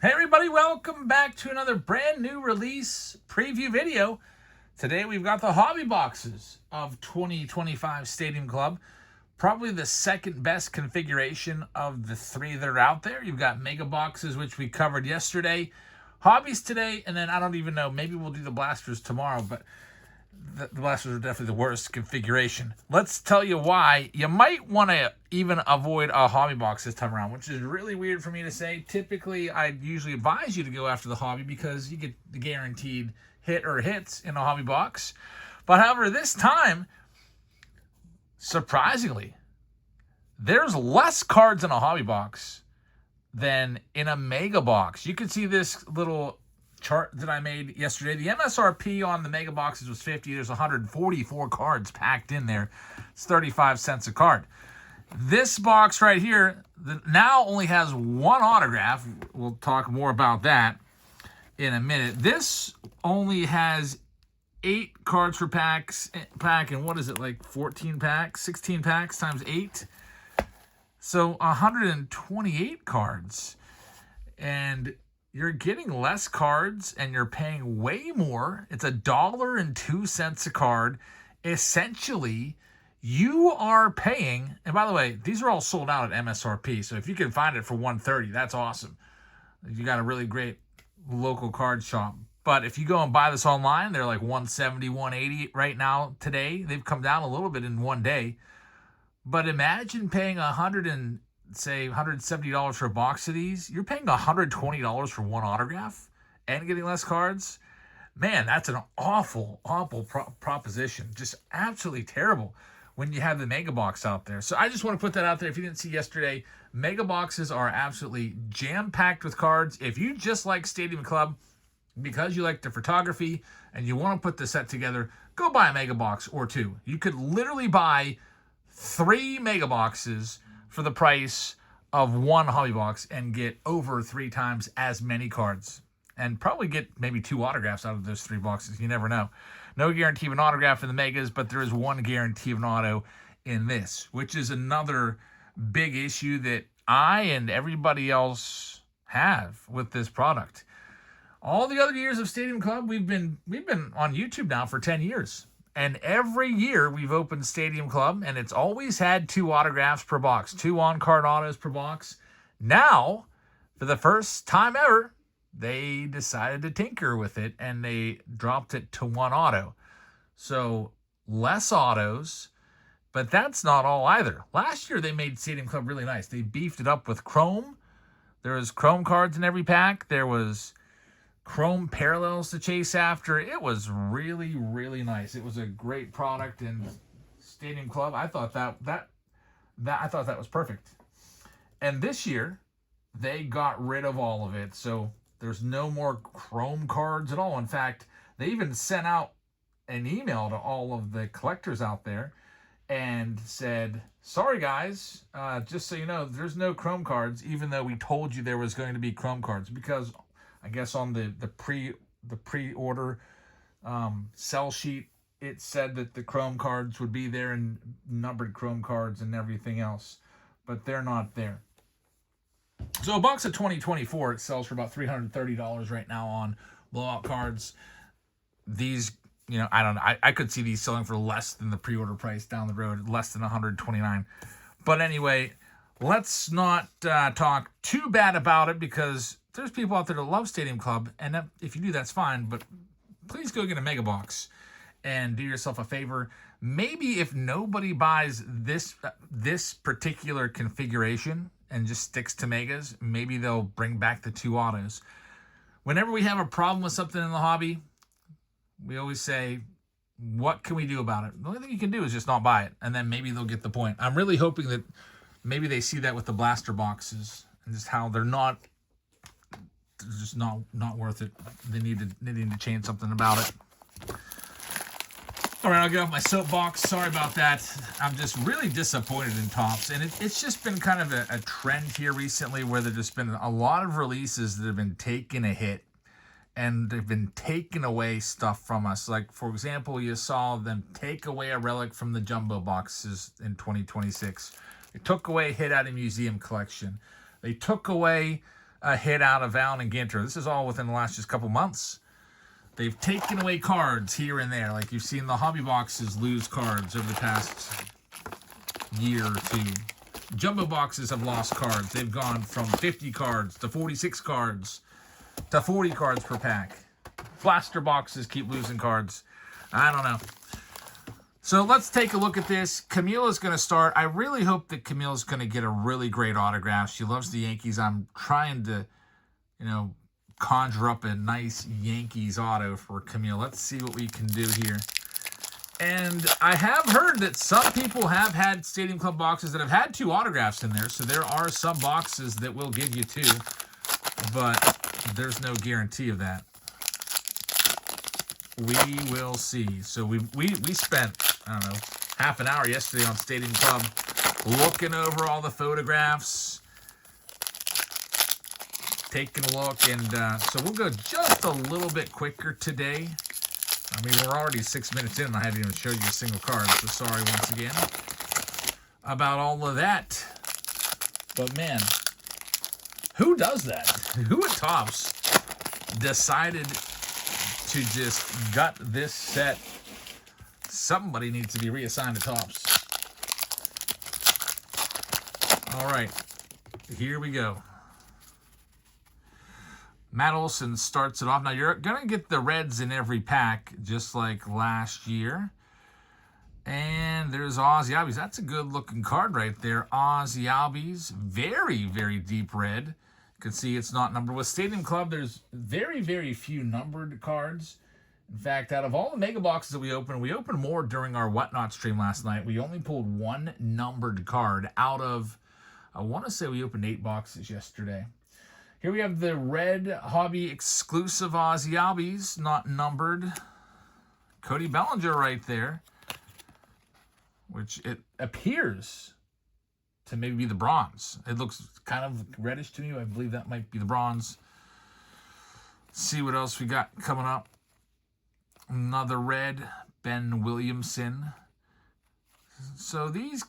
Hey everybody, welcome back to another brand new release preview video. Today we've got the hobby boxes of 2025 Stadium Club. Probably the second best configuration of the three that are out there. You've got mega boxes, which we covered yesterday, hobbies today, and then I don't even know, maybe we'll do the blasters tomorrow, but the blasters are definitely the worst configuration. Let's tell you why. You might want to even avoid a hobby box this time around, which is really weird for me to say. Typically, I'd usually advise you to go after the hobby because you get the guaranteed hit or hits in a hobby box. But however, this time, surprisingly, there's less cards in a hobby box than in a mega box. You can see this little chart that I made yesterday. The MSRP on the mega boxes was 50. There's 144 cards packed in there. It's 35 cents a card. This box right here now only has one autograph. We'll talk more about that in a minute. This only has 8 cards per pack, and what is it, like 14 packs, 16 packs times 8? So 128 cards. And you're getting less cards and you're paying way more. It's $1.02 a card. Essentially, you are paying, and by the way, these are all sold out at MSRP. So if you can find it for $130, that's awesome. You got a really great local card shop. But if you go and buy this online, they're like $170, $180 right now today. They've come down a little bit in one day. But imagine paying $170 for a box of these. You're paying $120 for one autograph and getting less cards. Man, that's an awful proposition. Just absolutely terrible when you have the mega box out there. So I just want to put that out there. If you didn't see yesterday, mega boxes are absolutely jam-packed with cards. If you just like Stadium Club because you like the photography and you want to put the set together, go buy a mega box or two. You could literally buy 3 mega boxes for the price of one hobby box and get over 3 times as many cards and probably get maybe 2 autographs out of those 3 boxes. You never know. No guarantee of an autograph in the megas, but there is one guarantee of an auto in this, which is another big issue that I and everybody else have with this product. All the other years of Stadium Club, we've been on YouTube now for 10 years. And every year we've opened Stadium Club, and it's always had 2 autographs per box, 2 on-card autos per box. Now, for the first time ever, they decided to tinker with it, and they dropped it to 1 auto. So, less autos, but that's not all either. Last year, they made Stadium Club really nice. They beefed it up with chrome. There was chrome cards in every pack. There was chrome parallels to chase after. It was really, really nice. It was a great product, and Stadium Club, I thought that was perfect. And this year, they got rid of all of it, so there's no more chrome cards at all. In fact, they even sent out an email to all of the collectors out there and said, sorry guys, just so you know, there's no chrome cards, even though we told you there was going to be chrome cards, because I guess on the pre-order sell sheet, it said that the chrome cards would be there and numbered chrome cards and everything else, but they're not there. So a box of 2024, it sells for about $330 right now on blowout cards. These, I don't know. I could see these selling for less than the pre-order price down the road, less than $129. But anyway, let's not talk too bad about it, because there's people out there that love Stadium Club, and if you do, that's fine, but please go get a mega box and do yourself a favor. Maybe if nobody buys this particular configuration and just sticks to megas, maybe they'll bring back the 2 autos. Whenever we have a problem with something in the hobby, we always say, what can we do about it? The only thing you can do is just not buy it, and then maybe they'll get the point. I'm really hoping that maybe they see that with the blaster boxes and just how they're just not worth it. They need to change something about it. All right, I'll get off my soapbox. Sorry about that. I'm just really disappointed in Topps. And it's just been kind of a trend here recently where there's just been a lot of releases that have been taking a hit. And they've been taking away stuff from us. Like, for example, you saw them take away a relic from the jumbo boxes in 2026. They took away a hit out of museum collection. They took away a hit out of Allen and Ginter. This is all within the last just couple months. They've taken away cards here and there. Like you've seen the hobby boxes lose cards over the past year or two. Jumbo boxes have lost cards. They've gone from 50 cards to 46 cards to 40 cards per pack. Blaster boxes keep losing cards. I don't know. So let's take a look at this. Camila's going to start. I really hope that Camila's going to get a really great autograph. She loves the Yankees. I'm trying to, conjure up a nice Yankees auto for Camila. Let's see what we can do here. And I have heard that some people have had Stadium Club boxes that have had 2 autographs in there. So there are some boxes that will give you 2. But there's no guarantee of that. We will see. So we spent, I don't know, half an hour yesterday on Stadium Club looking over all the photographs, taking a look, and so we'll go just a little bit quicker today. I mean, we're already 6 minutes in and I haven't even showed you a single card, so sorry once again about all of that. But man, who does that? Who at Topps decided to just gut this set? Somebody needs to be reassigned to Topps. All right, here we go. Matt Olson starts it off. Now, you're going to get the reds in every pack, just like last year. And there's Ozzy Albies. That's a good-looking card right there. Ozzy Albies, very, very deep red. You can see it's not numbered. With Stadium Club, there's very, very few numbered cards. In fact, out of all the mega boxes that we opened more during our Whatnot stream last night. We only pulled 1 numbered card out of, I want to say we opened 8 boxes yesterday. Here we have the red hobby exclusive Ozzy Albies, not numbered. Cody Bellinger right there, which it appears to maybe be the bronze. It looks kind of reddish to me. I believe that might be the bronze. Let's see what else we got coming up. Another red, Ben Williamson. So these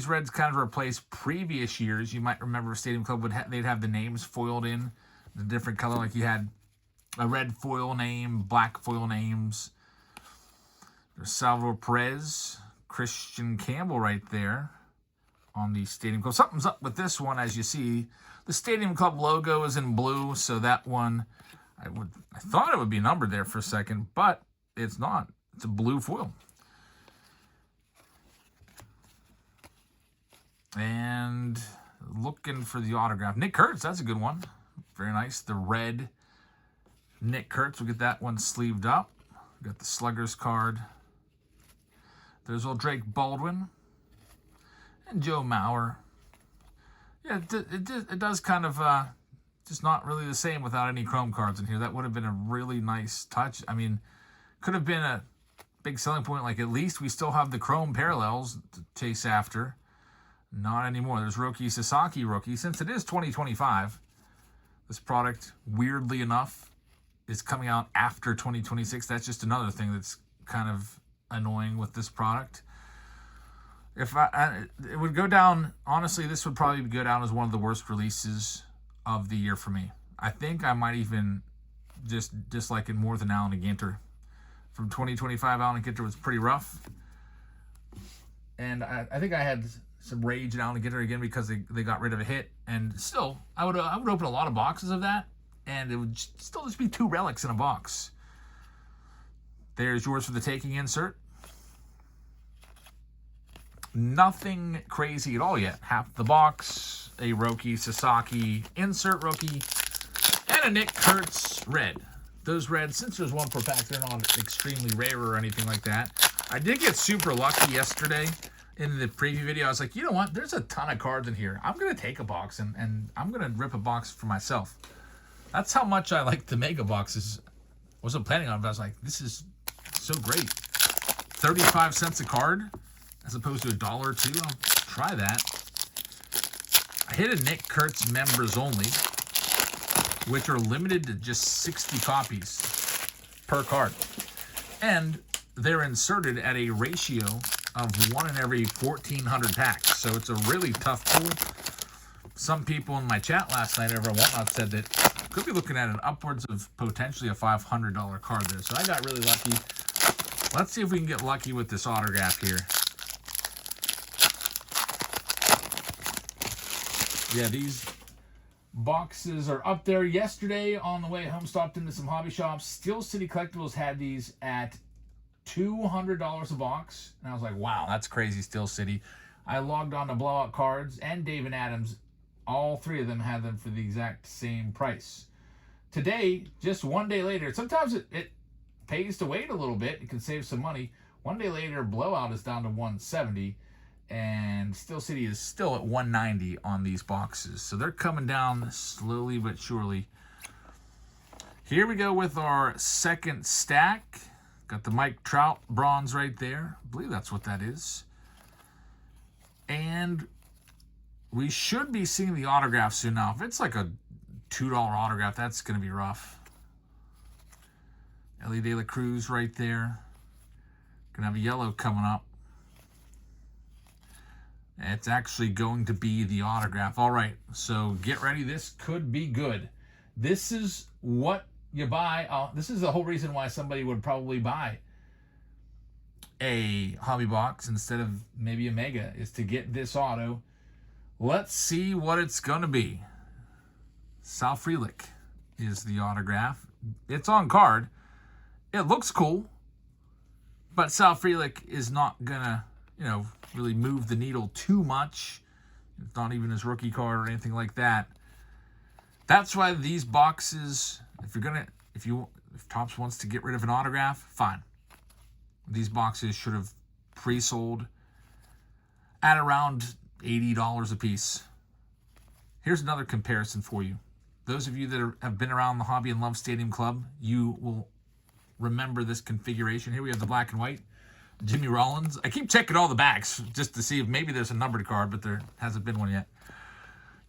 reds kind of replace previous years. You might remember Stadium Club they'd have the names foiled in the different color, like you had a red foil name, black foil names. There's Salvador Perez, Christian Campbell right there on the Stadium Club. Something's up with this one, as you see. The Stadium Club logo is in blue, so that one I thought it would be numbered there for a second, but it's not. It's a blue foil. And looking for the autograph. Nick Kurtz, that's a good one. Very nice. The red Nick Kurtz. We'll get that one sleeved up. We got the Sluggers card. There's old Drake Baldwin. And Joe Mauer. Yeah, it does kind of just not really the same without any chrome cards in here. That would have been a really nice touch. I mean, could have been a big selling point. Like, at least we still have the chrome parallels to chase after. Not anymore. There's Roki Sasaki rookie. Since it is 2025, this product, weirdly enough, is coming out after 2026. That's just another thing that's kind of annoying with this product. If it would go down, honestly, this would probably go down as one of the worst releases of the year for me. I think I might even just dislike it more than Allen and Ginter. From 2025, Allen and Ginter was pretty rough. And I think I had some rage at Allen and Ginter again because they got rid of a hit. And still, I would open a lot of boxes of that, and it would still just be 2 relics in a box. There's yours for the taking insert. Nothing crazy at all yet. Half the box, a Roki Sasaki insert rookie, and a Nick Kurtz red. Those reds, since there's 1 per pack, they're not extremely rare or anything like that. I did get super lucky yesterday. In the preview video, I was like, you know what? There's a ton of cards in here. I'm going to take a box, and I'm going to rip a box for myself. That's how much I like the mega boxes. Wasn't planning on it, but I was like, this is so great. 35 cents a card as opposed to $1 or $2. I'll try that. I hit a Nick Kurtz members only, which are limited to just 60 copies per card. And they're inserted at a ratio of 1 in every 1,400 packs. So it's a really tough pull. some people in my chat last night over at Whatnot said that could be looking at an upwards of potentially a $500 card there. So I got really lucky. Let's see if we can get lucky with this autograph here. Yeah, these boxes are up there. Yesterday on the way home, stopped into some hobby shops. Steel City Collectibles had these at $200 a box. And I was like, wow, that's crazy, Steel City. I logged on to Blowout Cards and Dave and Adams. All three of them had them for the exact same price. Today, just one day later, sometimes it pays to wait a little bit. You can save some money. One day later, Blowout is down to $170. And Steel City is still at $190 on these boxes. So they're coming down slowly but surely. Here we go with our second stack. Got the Mike Trout bronze right there. I believe that's what that is. And we should be seeing the autograph soon. Now, if it's like a $2 autograph, that's going to be rough. Ellie De La Cruz right there. Gonna have a yellow coming up. It's actually going to be the autograph. All right, so get ready. This could be good. This is what you buy. This is the whole reason why somebody would probably buy a hobby box instead of maybe a mega, is to get this auto. Let's see what it's going to be. Sal Frelick is the autograph. It's on card. It looks cool, but Sal Frelick is not going to, really move the needle too much. It's not even his rookie card or anything like that. That's why these boxes, if Topps wants to get rid of an autograph, fine. These boxes should have pre-sold at around $80 a piece. Here's another comparison for you. Those of you that have been around the hobby and love Stadium Club, you will remember this configuration. Here we have the black and white Jimmy Rollins. I keep checking all the backs just to see if maybe there's a numbered card, but there hasn't been one yet.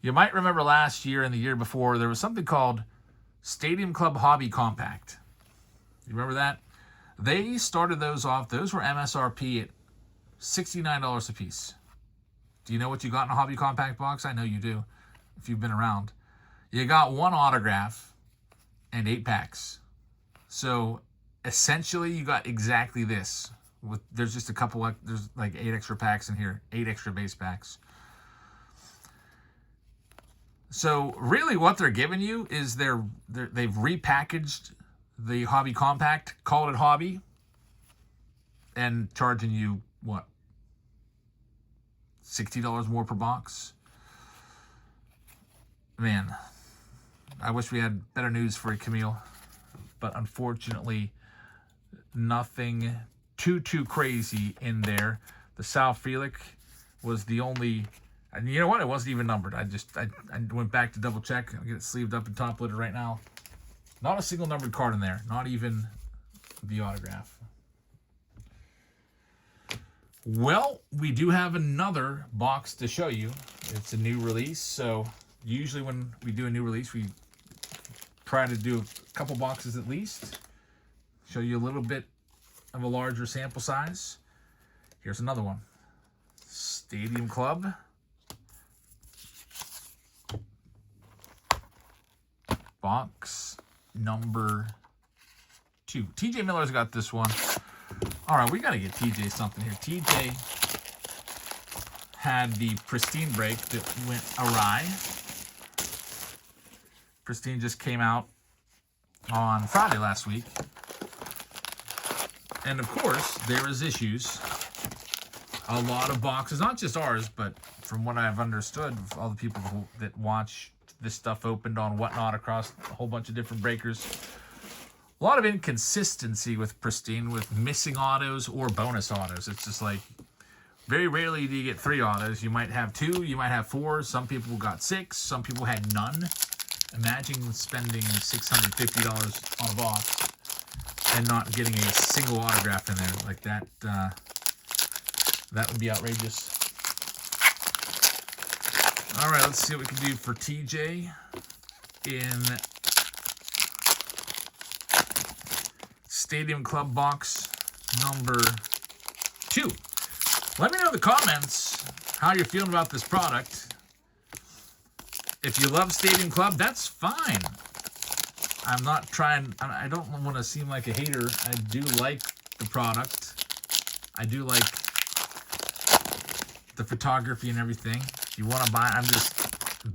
You might remember last year and the year before, there was something called Stadium Club Hobby Compact. You remember that? They started those off. Those were MSRP at $69 a piece. Do you know what you got in a Hobby Compact box? I know you do, if you've been around. You got one autograph and 8 packs. So essentially, you got exactly this. There's just a couple, there's like 8 extra packs in here, 8 extra base packs. So really what they're giving you is they've repackaged the Hobby Compact, called it Hobby, and charging you, what, $60 more per box? Man, I wish we had better news for you, Camille. But unfortunately, nothing too crazy in there. The Sal Frelick was the only, and you know what? It wasn't even numbered. I went back to double check. I'll get it sleeved up and top loaded right now. Not a single numbered card in there. Not even the autograph. Well, we do have another box to show you. It's a new release. So usually when we do a new release, we try to do a couple boxes at least. Show you a little bit of a larger sample size. Here's another one. Stadium Club. Box number 2. TJ Miller's got this one. All right, we got to get TJ something here. TJ had the Pristine break that went awry. Pristine just came out on Friday last week. And of course, there is issues. A lot of boxes, not just ours, but from what I've understood, all the people that watch this stuff opened on Whatnot across a whole bunch of different breakers. A lot of inconsistency with Pristine, with missing autos or bonus autos. It's just like, very rarely do you get 3 autos. You might have 2, you might have 4. Some people got 6, some people had none. Imagine spending $650 on a box and not getting a single autograph in there like that. That would be outrageous. All right, let's see what we can do for TJ in Stadium Club box number 2. Let me know in the comments how you're feeling about this product. If you love Stadium Club, that's fine. I'm not trying, I don't want to seem like a hater. I do like the product. I do like the photography and everything. If you want to buy, I'm just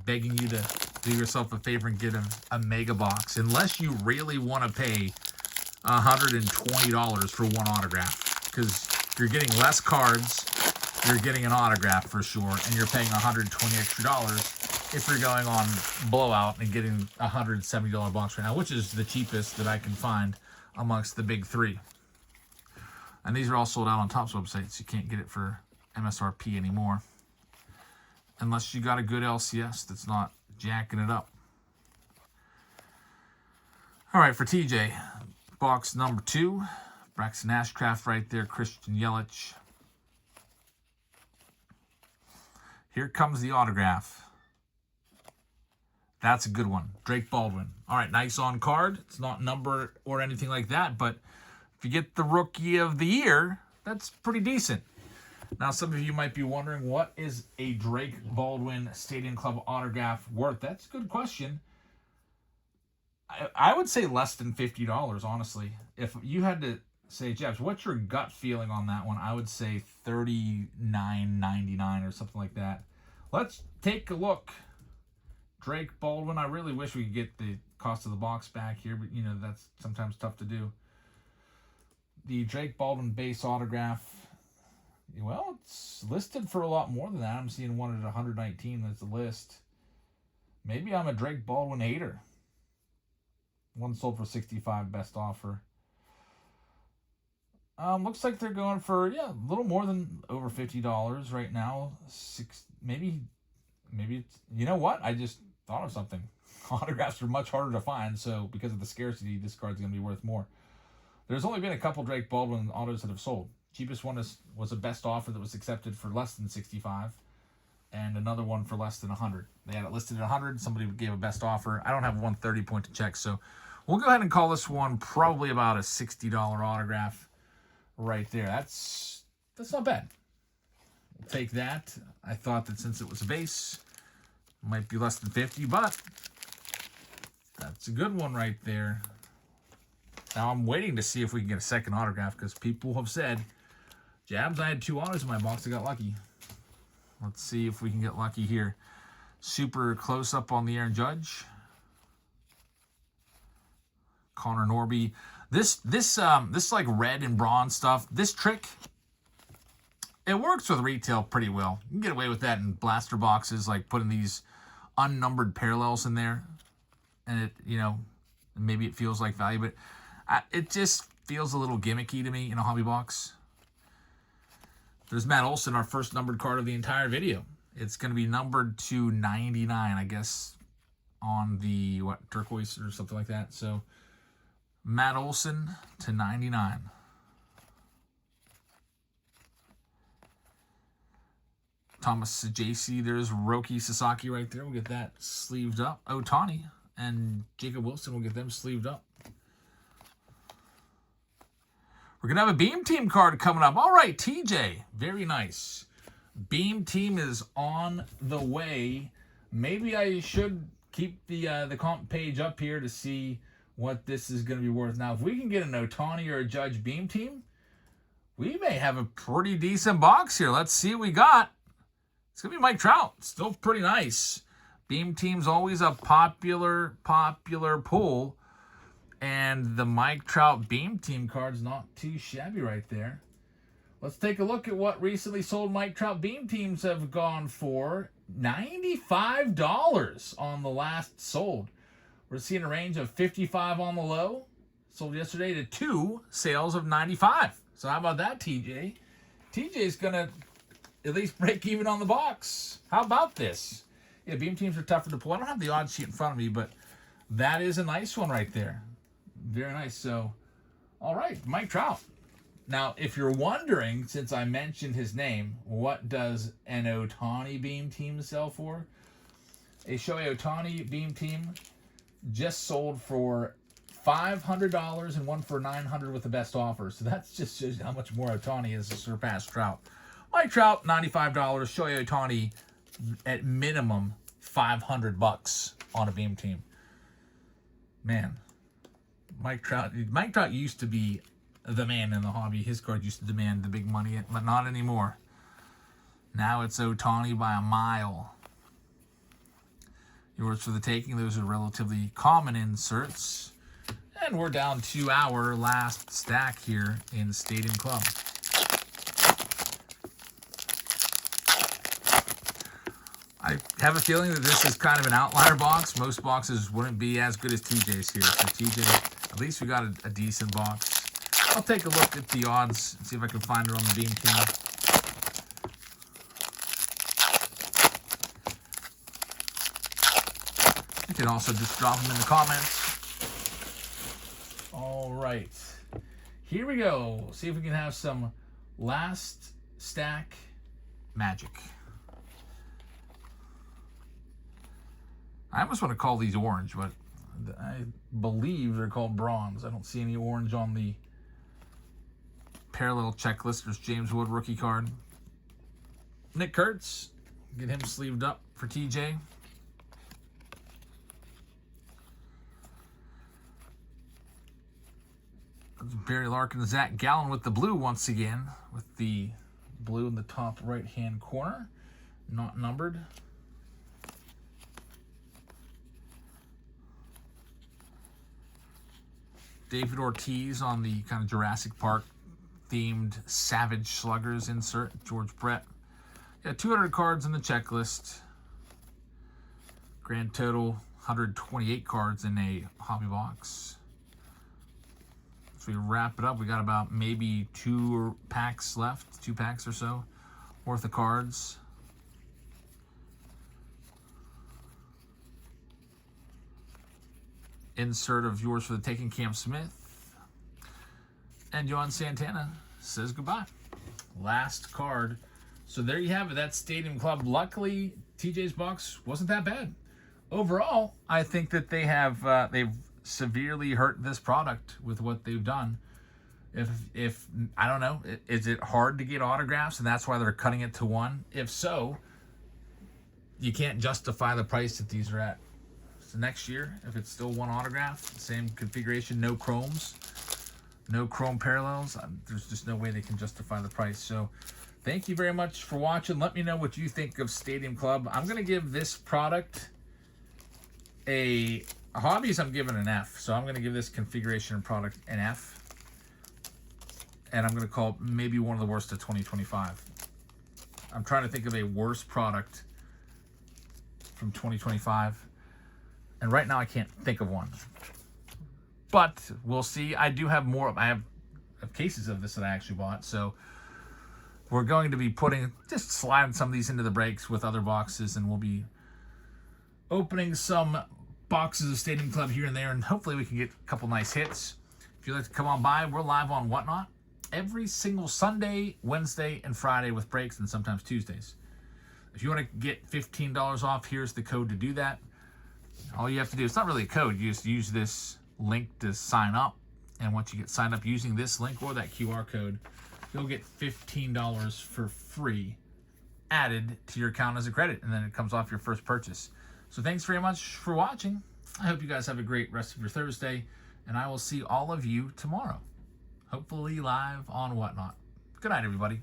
begging you to do yourself a favor and get a mega box. Unless you really want to pay $120 for one autograph. Because you're getting less cards, you're getting an autograph for sure, and you're paying $120 extra if you're going on Blowout and getting a $170 box right now, which is the cheapest that I can find amongst the big three. And these are all sold out on Topps websites. You can't get it for MSRP anymore. Unless you got a good LCS that's not jacking it up. All right, for TJ, box number 2. Braxton Ashcraft right there, Christian Yelich. Here comes the autograph. That's a good one. Drake Baldwin. All right, nice on card. It's not numbered or anything like that, but if you get the Rookie of the Year, that's pretty decent. Now, some of you might be wondering, what is a Drake Baldwin Stadium Club autograph worth? That's a good question. I would say less than $50, honestly. If you had to say, Jebs, what's your gut feeling on that one? I would say $39.99 or something like that. Let's take a look. Drake Baldwin, I really wish we could get the cost of the box back here, but, you know, that's sometimes tough to do. The Drake Baldwin base autograph, well, it's listed for a lot more than that. I'm seeing one at 119. That's the list. Maybe I'm a Drake Baldwin hater. One sold for $65, best offer. Looks like they're going for, a little more than over $50 right now. Maybe it's, you know what? I just thought of something. Autographs are much harder to find, so because of the scarcity, this card's going to be worth more. There's only been a couple Drake Baldwin autos that have sold. Cheapest one was a best offer that was accepted for less than $65, and another one for less than $100. They had it listed at $100. Somebody gave a best offer. I don't have 130 point to check, so we'll go ahead and call this one probably about a $60 autograph right there. That's not bad. We'll take that. I thought that since it was a base, it might be less than 50, but that's a good one right there. Now I'm waiting to see if we can get a second autograph because people have said, Jabs, I had 2 autos in my box. I got lucky. Let's see if we can get lucky here. Super close up on the Aaron Judge. Connor Norby. This like red and bronze stuff, this trick, it works with retail pretty well. You can get away with that in blaster boxes, like putting these unnumbered parallels in there. And it, maybe it feels like value, but it just feels a little gimmicky to me in a hobby box. There's Matt Olson, our first numbered card of the entire video. It's going to be numbered to 99, I guess, on the, turquoise or something like that. So, Matt Olson to 99. Thomas JC, there's Roki Sasaki right there. We'll get that sleeved up. Ohtani and Jacob Wilson, we'll get them sleeved up. We're going to have a Beam Team card coming up. All right, TJ. Very nice. Beam Team is on the way. Maybe I should keep the comp page up here to see what this is going to be worth. Now, if we can get an Ohtani or a Judge Beam Team, we may have a pretty decent box here. Let's see what we got. It's going to be Mike Trout. Still pretty nice. Beam Team's always a popular pull. And the Mike Trout Beam Team card's not too shabby right there. Let's take a look at what recently sold Mike Trout Beam Teams have gone for. $95 on the last sold. We're seeing a range of 55 on the low. Sold yesterday to 2 sales of 95. So how about that, TJ? TJ's going to at least break even on the box. How about this? Yeah, Beam Teams are tougher to pull. I don't have the odd sheet in front of me, but that is a nice one right there. Very nice. So, all right, Mike Trout. Now, if you're wondering, since I mentioned his name, what does an Ohtani Beam Team sell for? A Shohei Ohtani Beam Team just sold for $500 and one for $900 with the best offer. So that's just shows how much more Ohtani has surpassed Trout. Mike Trout, $95. Shohei Ohtani, at minimum, $500 on a Beam Team. Man, Mike Trout used to be the man in the hobby. His card used to demand the big money, but not anymore. Now it's Ohtani by a mile. Yours for the taking. Those are relatively common inserts. And we're down to our last stack here in Stadium Club. I have a feeling that this is kind of an outlier box. Most boxes wouldn't be as good as TJ's here. So TJ, at least we got a decent box. I'll take a look at the odds and see if I can find it on the Beam Team. You can also just drop them in the comments. All right. Here we go. See if we can have some last stack magic. I almost want to call these orange, but I believe they're called bronze. I don't see any orange on the parallel checklist. There's James Wood rookie card. Nick Kurtz, get him sleeved up for TJ. Barry Larkin, Zach Gallen with the blue once again, with the blue in the top right-hand corner, not numbered. David Ortiz on the kind of Jurassic Park themed Savage Sluggers insert. George Brett. Yeah, 200 cards in the checklist. Grand total 128 cards in a hobby box. So we wrap it up. We got about maybe 2 packs left, 2 packs or so worth of cards. Insert of yours for the taking, Cam Smith. And Johan Santana says goodbye. Last card. So there you have it. That's Stadium Club. Luckily, TJ's box wasn't that bad. Overall, I think that they have they've severely hurt this product with what they've done. If I don't know, is it hard to get autographs and that's why they're cutting it to 1? If so, you can't justify the price that these are at. So next year, if it's still 1 autograph, same configuration, no chromes, no chrome parallels, there's just no way they can justify the price. So thank you very much for watching. Let me know what you think of Stadium Club. I'm going to give this product a hobbies. I'm giving an F. So I'm going to give this configuration and product an F. And I'm going to call it maybe one of the worst of 2025. I'm trying to think of a worse product from 2025. And right now I can't think of one. But we'll see. I do have more. I have cases of this that I actually bought. So we're going to be just sliding some of these into the breaks with other boxes. And we'll be opening some boxes of Stadium Club here and there. And hopefully we can get a couple nice hits. If you'd like to come on by, we're live on Whatnot every single Sunday, Wednesday, and Friday with breaks, and sometimes Tuesdays. If you want to get $15 off, here's the code to do that. All you have to do, it's not really a code, you just use this link to sign up. And once you get signed up using this link or that QR code, you'll get $15 for free added to your account as a credit. And then it comes off your first purchase. So thanks very much for watching. I hope you guys have a great rest of your Thursday. And I will see all of you tomorrow. Hopefully live on Whatnot. Good night, everybody.